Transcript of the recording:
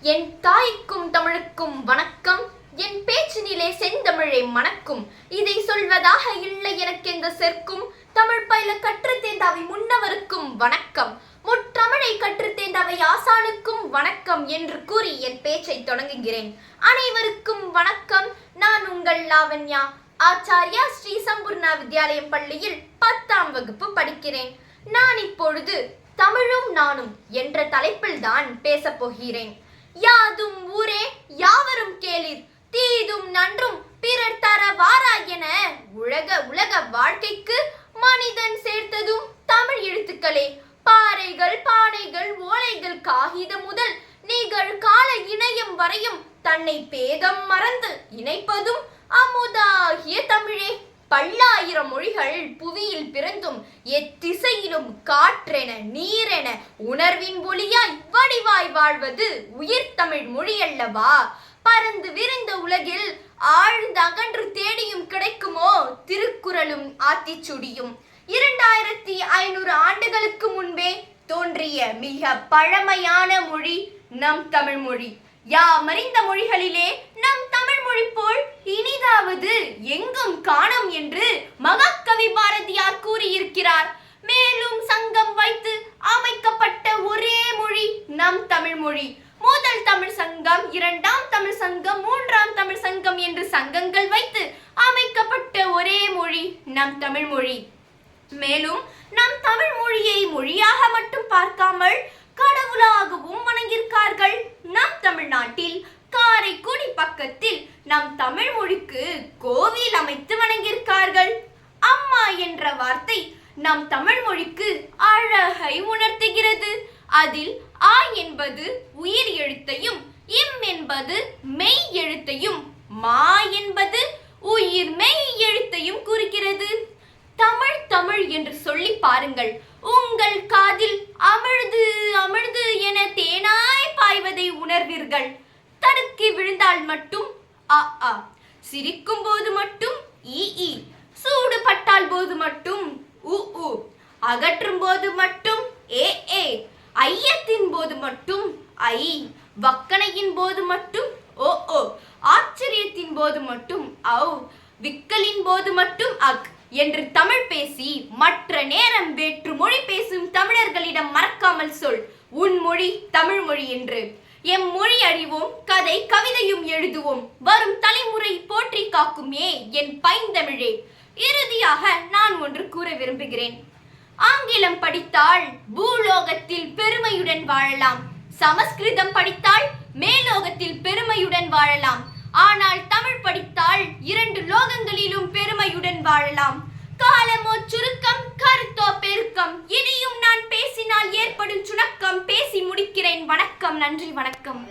என் தாய்க்கும் தமிழுக்கும் வணக்கம். என் பேச்சினிலே செந்தமிழை மணக்கும். இதை சொல்வதாக இல்லை எனக்கெந்த செற்கும். தமிழ் பயில கற்றுத்தேர்ந்தவை முன்னவருக்கும் வணக்கம். முற்றமிழை கற்றுத்தேர்ந்தவை ஆசானுக்கும் வணக்கம் என்று கூறி என் பேச்சை தொடங்குகிறேன். அனைவருக்கும் வணக்கம். நான் உங்கள் லாவண்யா. ஆச்சாரியா ஸ்ரீ சம்பூர்ணா வித்யாலயம் பள்ளியில் 10ஆம் வகுப்பு படிக்கிறேன். நான் இப்பொழுது தமிழும் நானும் என்ற தலைப்பில் தான் பேசப் போகிறேன். யாதும் ஊரே யாவரும் கேளிர், தீதும் நன்றும் பிறர் தர வாரா என உலக வாழ்க்கைக்கு மனிதன் சேர்த்ததும் தமிழ் எழுத்துக்களே. பாறைகள், பானைகள், ஓலைகள், காகிதம் முதல் நிகழ்கால இணையம் வரையும் தன்னை பேதம் மறந்து இணைப்பதும் அமுதாகிய தமிழே. பல்லாயிரம் மொழிகள் புவியில் பிறந்தும் எத்திசையிலும் காற்றென நீரென உணர்வின் ஒளியாய் வடிவாய் வாழ்வது உயிர் தமிழ் மொழியல்லவா? பறந்து விரிந்த உலகில் ஆழ்ந்து அகன்று தேடியும் கிடைக்குமோ திருக்குறளும் ஆத்திச்சுடியும்? 2500 ஆண்டுகளுக்கு முன்பே தோன்றிய மிக பழமையான மொழி நம் தமிழ் மொழி. யாமறிந்த மொழிகளிலே நம் தமிழ் மொழி போல் இனிதாவது எங்கும் காணோம் என்று மகாகவி பாரதியார் கூறியிருக்கிறார். மேலும் சங்கம் வைத்து அமைக்கப்பட்ட ஒரே மொழி நம் தமிழ் மொழி. முதல் தமிழ் சங்கம், 2ஆம் தமிழ் சங்கம், 3ஆம் தமிழ் சங்கம் என்று சங்கங்கள் வைத்து அமைக்கப்பட்ட ஒரே மொழி நம் தமிழ் மொழி. மேலும் நம் தமிழ் மொழியை மொழியாக மட்டும் பார்க்காமல் கடவுளாகவும் வணங்கியிருக்கார்கள். நம் தமிழ்நாட்டில் காரைக்குடி பக்கத்தில் நம் தமிழ் மொழிக்கு கோவில் அமைத்து வணங்கியிருக்கார்கள். அம்மா என்ற வார்த்தை நம் தமிழ் மொழிக்கு அழகை உணர்த்துகிறது. அதில் ஆ என்பது உயிர் எழுத்தையும், இம் என்பது மெய் எழுத்தையும், மா என்பது உயிர் மெய் எழுத்தையும் குறிக்கிறது. தமிழ் தமிழ் என்று சொல்லி பாருங்கள். உங்கள் காதில் அமிழ்து அமிழ்து என தேனாய் பாய்வதை உணர்வீர்கள். தடுக்கி விழுந்தால் மட்டும் அ ஆ, சிரிக்கும் போது மட்டும் இ ஈ, சூடு பட்டால் போது மட்டும் உ உ, அகற்றும் போது மட்டும் ஏ ஏ, ஐயத்தின் போது மட்டும் ஐ, வக்கணையின் போது மட்டும் ஓ ஓ, ஆச்சரியத்தின் போது மட்டும் ஔ, விக்கலின் போது மட்டும் அக் என்று தமிழ் பேசி மற்ற நேரம் வேற்று மொழி பேசும் தமிழர்களிடம் மறக்காமல் சொல் உன் மொழி தமிழ் மொழி என்று. எம் மொழி அறிவோம், கதை கவிதையும் எழுதுவோம், வரும் தலைமுறை போற்றி காக்குமே என் பைந்தமிழே. இறுதியாக நான் ஒன்று கூற விரும்புகிறேன். ஆங்கிலம் படித்தால் பூலோகத்தில் பெருமையுடன் வாழலாம், சமஸ்கிருதம் படித்தால் மேலோகத்தில் பெருமையுடன் வாழலாம். ஆனால் தமிழ் படித்தால் 2 லோகங்களிலும் பெருமையுடன் வாழலாம். காலமோ சுருக்கம், கருத்தோ பெருக்கம். இனியும் நான் பேசினால் ஏற்படும் சுணக்கம். பேசி முடிக்கிறேன். வணக்கம். நன்றி. வணக்கம்.